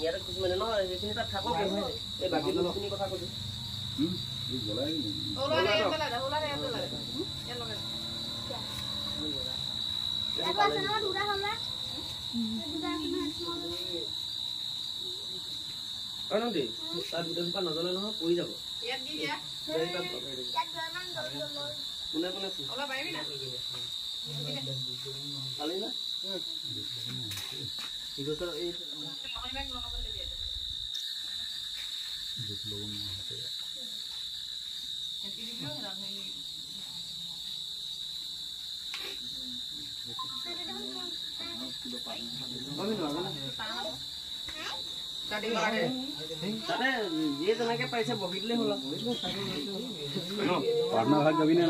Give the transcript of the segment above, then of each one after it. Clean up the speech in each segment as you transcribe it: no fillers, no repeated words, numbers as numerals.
ইয়াতে কিছুমানে নহয় সেইখিনি তাত থাকক এই বাকী লোকখিনি কথা কৈছো নজলে নহয় পৰি যাব কোনে কোনে খালি না ये তেনেকে পাইছে বহি দিলে হল পাটনা ভাগ যাবি না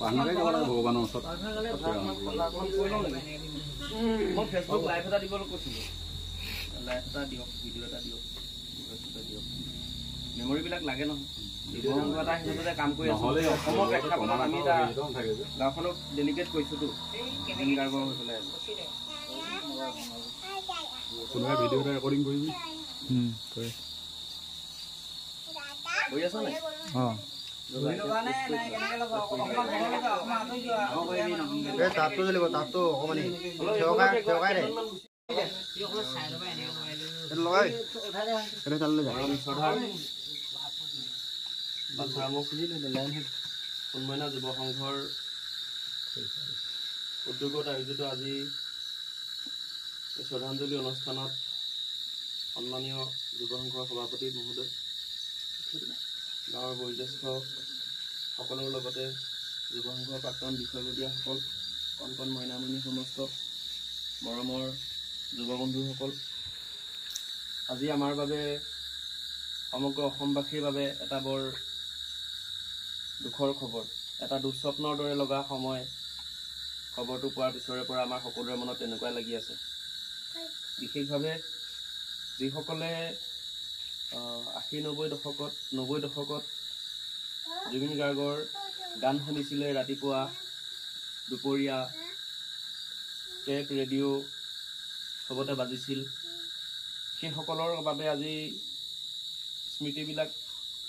পাটনাকে যাব লাগে ভগৱানৰ ওচৰত মই ফেচবুক লাইভ এটা দিবলৈ কৈছিলো লাইভ এটা দিয়ক ভিডিঅ' এটা দিয়ক মেমৰিবিলাক লাগে নহয় জীৱন এটা হিচাপে কাম কৰি আছো অসমৰ প্ৰেক্ষাপটত আমি এটা গাঁওখনক ডেলিগেট কৰিছোতো গাৰ্গৰ হৈ পেলাই কোনোবাই ভিডিঅ' এটা ৰেকৰ্ডিং কৰিবি কৰি আছ নাই তাতো জ্বলিব তাতো অকমানি লগাই উন্ময়না যুৱ সংঘৰ উদ্যোগত আয়োজিত আজি শ্ৰদ্ধাঞ্জলি অনুষ্ঠানত সন্মানীয় যুৱ সংঘৰ সভাপতি মহোদয় গাঁৱৰ বয়োজ্যেষ্ঠ সকলৰ লগতে যুৱ সংঘৰ প্ৰাক্তন বিষয়ববীয়াসকল কণ কণ মইনামণি সমস্ত মৰমৰ যুৱ বন্ধুসকল আজি আমাৰ বাবে সমগ্ৰ অসমবাসীৰ বাবে এটা বৰ দুখৰ খবৰ এটা দুঃস্বপ্নৰ দৰে লগা সময় খবৰটো পোৱাৰ পিছৰে পৰা আমাৰ সকলোৰে মনত তেনেকুৱাই লাগি আছে বিশেষভাৱে যিসকলে 80-90 দশকত জুবিন গাৰ্গৰ গান শুনিছিলে ৰাতিপুৱা দুপৰীয়া টেপ ৰেডিঅ' সবতে বাজিছিল সেইসকলৰ বাবে আজি স্মৃতিবিলাক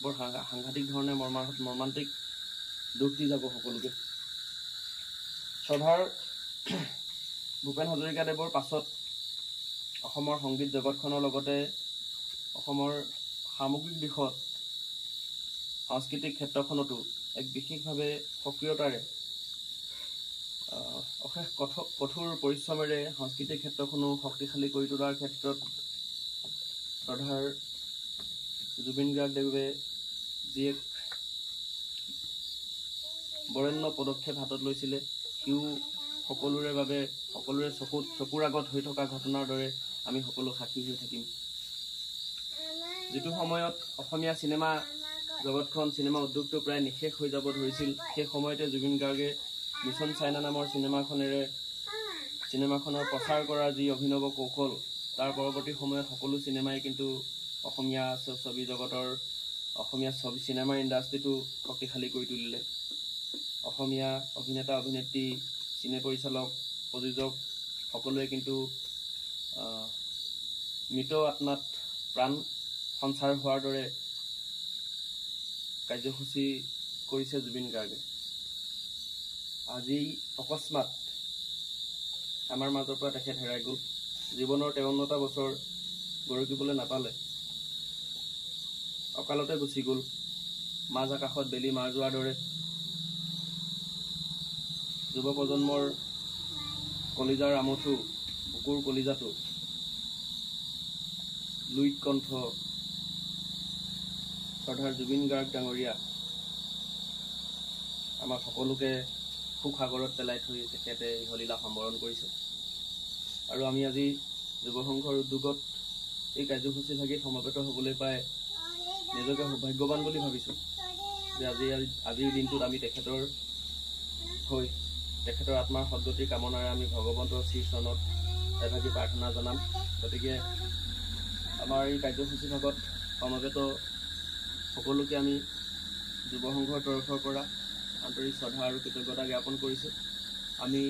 বৰ সাংঘাতিক ধৰণে মৰ্মান্তিক দুখ দি যাব সকলোকে শ্ৰদ্ধাৰ ভূপেন হাজৰিকাদেৱৰ পাছত অসমৰ সংগীত জগতখনৰ লগতে অসমৰ সামগ্ৰিক দিশত সাংস্কৃতিক ক্ষেত্ৰখনতো এক বিশেষভাৱে সক্ৰিয়তাৰে অশেষ কঠোৰ পৰিশ্ৰমেৰে সাংস্কৃতিক ক্ষেত্ৰখনো শক্তিশালী কৰি তোলাৰ ক্ষেত্ৰত শ্ৰদ্ধাৰ জুবিন গাৰ্গদেৱে যি এক বৰেণ্য পদক্ষেপ হাতত লৈছিলে সিও সকলোৰে বাবে সকলোৰে চকুৰ আগত হৈ থকা ঘটনাৰ দৰে আমি সকলো সাক্ষী হৈ থাকিম যিটো সময়ত অসমীয়া চিনেমা জগতখন চিনেমা উদ্যোগটো প্ৰায় নিশেষ হৈ যাব ধৰিছিল সেই সময়তে জুবিন গাৰ্গে মিছন চাইনা নামৰ চিনেমাখনৰ প্ৰচাৰ কৰাৰ যি অভিনৱ কৌশল তাৰ পৰৱৰ্তী সময়ত সকলো চিনেমাই কিন্তু অসমীয়া ছবি জগতৰ অসমীয়া ছবি চিনেমাৰ ইণ্ডাষ্ট্ৰিটো শক্তিশালী কৰি তুলিলে অসমীয়া অভিনেতা অভিনেত্ৰী চিনে পৰিচালক প্ৰযোজক সকলোৱে কিন্তু মৃত আত্মাত প্ৰাণ সঞ্চাৰ হোৱাৰ দৰে কাৰ্যসূচী কৰিছে জুবিন গাৰ্গে আজি অকস্মাত আমাৰ মাজৰ পৰা তেখেত হেৰাই গ'ল জীৱনৰ 53টা বছৰ গৰকিবলৈ নাপালে অকালতে গুচি গ'ল মাজ আকাশত বেলি মাৰ যোৱাৰ দৰে যুৱ প্ৰজন্মৰ কলিজাৰ আমঠু বুকুৰ কলিজাটো লুইত কণ্ঠ শ্ৰদ্ধাৰ জুবিন গাৰ্গ ডাঙৰীয়া আমাক সকলোকে সুখসাগৰত পেলাই থৈ তেখেতে ইহলীলা সম্বৰণ কৰিছে আৰু আমি আজি যুৱ সংঘৰ উদ্যোগত এই কাৰ্যসূচীভাগিত সমবেত হ'বলৈ পাই নিজকে সৌভাগ্যৱান বুলি ভাবিছোঁ যে আজিৰ দিনটোত আমি তেখেতৰ আত্মাৰ সদ্গতিৰ কামনাৰে আমি ভগৱন্তৰ শ্ৰীচৰণত এভাগী প্ৰাৰ্থনা জনাম। গতিকে আমাৰ এই কাৰ্যসূচী ভাগত সমবেত সকলোকে আমি যুৱ সংঘৰ তৰফৰ পৰা আন্তৰিক শ্ৰদ্ধা আৰু কৃতজ্ঞতা জ্ঞাপন কৰিছোঁ। আমি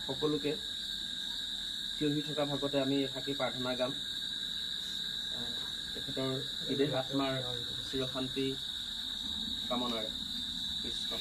সকলোকে থিয় হৈ থকা ভাগতে আমি এফাকি প্ৰাৰ্থনা গাম। তেখেতৰ বিদেহ আত্মাৰ চিৰশান্তি কামনাৰে। কৃষ্ণ